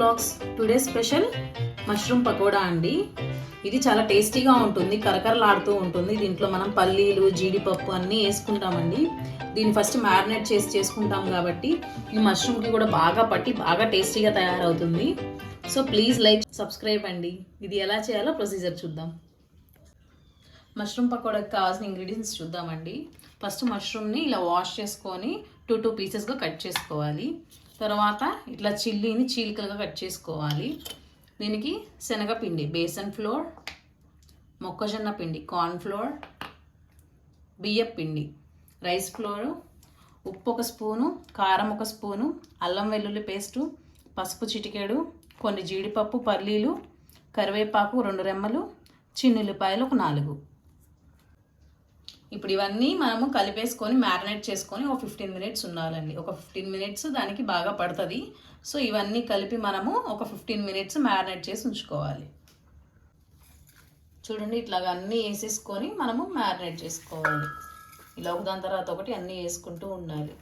Vlogs. Today special mushroom pakoda అండి. ఇది చాలా టేస్టీగా ఉంటుంది, కరకరలాడుతూ ఉంటుంది. దీంట్లో మనం పల్లీలు, జీడిపప్పు అన్నీ వేసుకుంటామండి. దీన్ని ఫస్ట్ మ్యారినేట్ చేసుకుంటాం కాబట్టి ఈ మష్రూమ్కి కూడా బాగా పట్టి బాగా టేస్టీగా తయారవుతుంది. సో ప్లీజ్ లైక్, సబ్స్క్రైబ్ అండి. ఇది ఎలా చేయాలో ప్రొసీజర్ చూద్దాం. మష్రూమ్ పకోడాకి కావాల్సిన ఇంగ్రీడియంట్స్ చూద్దామండి. ఫస్ట్ మష్రూమ్ని ఇలా వాష్ చేసుకొని 2 పీసెస్గా కట్ చేసుకోవాలి. తర్వాత ఇట్లా చిల్లీని చీలికలుగా కట్ చేసుకోవాలి. దీనికి శనగపిండి, బేసన్ ఫ్లోర్, మొక్కజొన్న పిండి, కార్న్ ఫ్లోర్, బియ్యం పిండి, రైస్ ఫ్లోరు, ఉప్పు 1 స్పూను, కారం 1 స్పూను, అల్లం వెల్లుల్లి పేస్టు, పసుపు చిటికెడు, కొన్ని జీడిపప్పు, పల్లీలు, కరివేపాకు 2 రెమ్మలు, చిన్నుల్లిపాయలు 4. ఇప్పుడు ఇవన్నీ మనము కలిపేసుకొని మ్యారినేట్ చేసుకొని ఒక 15 మినిట్స్ ఉండాలండి. ఒక 15 మినిట్స్ దానికి బాగా పడుతుంది. సో ఇవన్నీ కలిపి మనము ఒక 15 మినిట్స్ మ్యారినేట్ చేసి ఉంచుకోవాలి. చూడండి, ఇట్లాగా అన్నీ వేసేసుకొని మనము మ్యారినేట్ చేసుకోవాలి. ఇలా ఒకదాని తర్వాత ఒకటి అన్నీ వేసుకుంటూ ఉండాలి.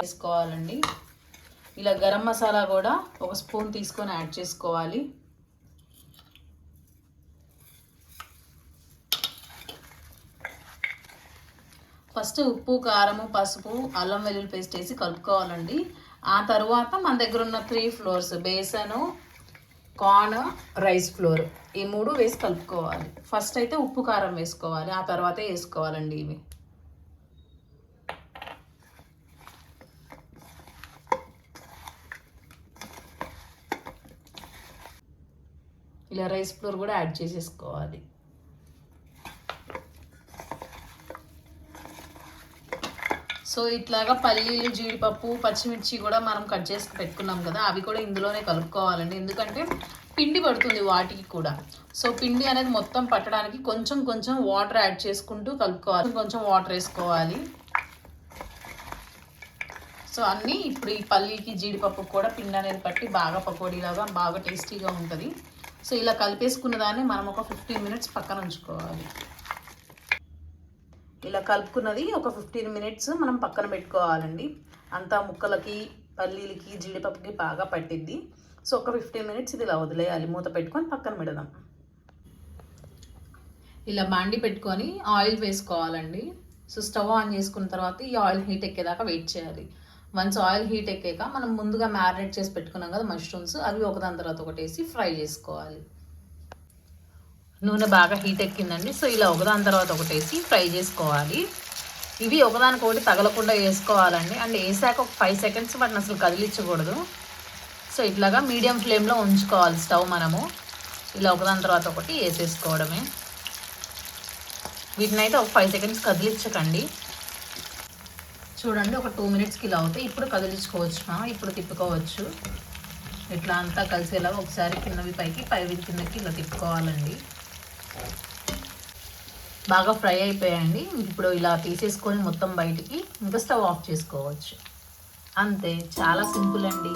వేసుకోవాలండి. ఇలా గరం మసాలా కూడా 1 స్పూన్ తీసుకొని యాడ్ చేసుకోవాలి. ఫస్ట్ ఉప్పు, కారము, పసుపు, అల్లం వెల్లుల్లి పేస్ట్ వేసి కలుపుకోవాలండి. ఆ తర్వాత మన దగ్గర ఉన్న 3 ఫ్లోర్స్, బేసను, కార్న్, రైస్ ఫ్లోర్, ఈ 3 వేసి కలుపుకోవాలి. ఫస్ట్ అయితే ఉప్పు, కారం వేసుకోవాలి, ఆ తర్వాతే వేసుకోవాలండి ఇవి. ఇలా రైస్ ఫ్లోర్ కూడా యాడ్ చేసేసుకోవాలి. సో ఇట్లాగా పల్లీలు, జీడిపప్పు, పచ్చిమిర్చి కూడా మనం కట్ చేసి పెట్టుకున్నాం కదా, అవి కూడా ఇందులోనే కలుపుకోవాలండి. ఎందుకంటే పిండి పడుతుంది వాటికి కూడా. సో పిండి అనేది మొత్తం పట్టడానికి కొంచెం కొంచెం వాటర్ యాడ్ చేసుకుంటూ కలుపుకోవాలి. కొంచెం వాటర్ వేసుకోవాలి. సో అన్నీ ఇప్పుడు ఈ పల్లీకి, జీడిపప్పు కూడా పిండి అనేది పట్టి బాగా పకోడీలాగా బాగా టేస్టీగా ఉంటుంది. సో ఇలా కలిపేసుకున్న దాన్ని మనం ఒక 15 మినిట్స్ పక్కన ఉంచుకోవాలి. ఇలా కలుపుకున్నది ఒక 15 మినిట్స్ మనం పక్కన పెట్టుకోవాలండి. అంతా ముక్కలకి, పల్లీలకి, జీడిపప్పుకి బాగా పట్టిద్ది. సో ఒక 15 మినిట్స్ ఇది ఇలా వదిలేయాలి. మూత పెట్టుకొని పక్కన పెడదాం. ఇలా బాండి పెట్టుకొని ఆయిల్ వేసుకోవాలండి. సో స్టవ్ ఆన్ చేసుకున్న తర్వాత ఈ ఆయిల్ హీట్ ఎక్కేదాకా వెయిట్ చేయాలి. వన్స్ ఆయిల్ హీట్ ఎక్కాక మనం ముందుగా మ్యారినేట్ చేసి పెట్టుకున్నాం కదా మష్రూమ్స్, అవి ఒకదాని తర్వాత ఒకటి వేసి ఫ్రై చేసుకోవాలి. నూనె బాగా హీట్ ఎక్కిందండి. సో ఇలా ఒకదాని తర్వాత ఒకటి వేసి ఫ్రై చేసుకోవాలి. ఇవి ఒకదానికొకటి తగలకుండా వేసుకోవాలండి. అండ్ వేసాక ఒక 5 సెకండ్స్ వాటిని అసలు కదిలించకూడదు. సో ఇట్లాగా మీడియం ఫ్లేమ్లో ఉంచుకోవాలి స్టవ్ మనము. ఇలా ఒకదాని తర్వాత ఒకటి వేసేసుకోవడమే. వీటిని అయితే ఒక 5 సెకండ్స్ కదిలించకండి. చూడండి, ఒక 2 మినిట్స్కి ఇలా అవుతాయి. ఇప్పుడు కదిలించుకోవచ్చు మనం. ఇప్పుడు తిప్పుకోవచ్చు. ఇట్లా అంతా కలిసేలాగా ఒకసారి కిందవి పైకి, పైవి కిందకి ఇలా తిప్పుకోవాలండి. బాగా ఫ్రై అయిపోయాయండి. ఇప్పుడు ఇలా తీసేసుకొని మొత్తం బయటికి ఇంకా స్టవ్ ఆఫ్ చేసుకోవచ్చు. అంతే, చాలా సింపుల్ అండి.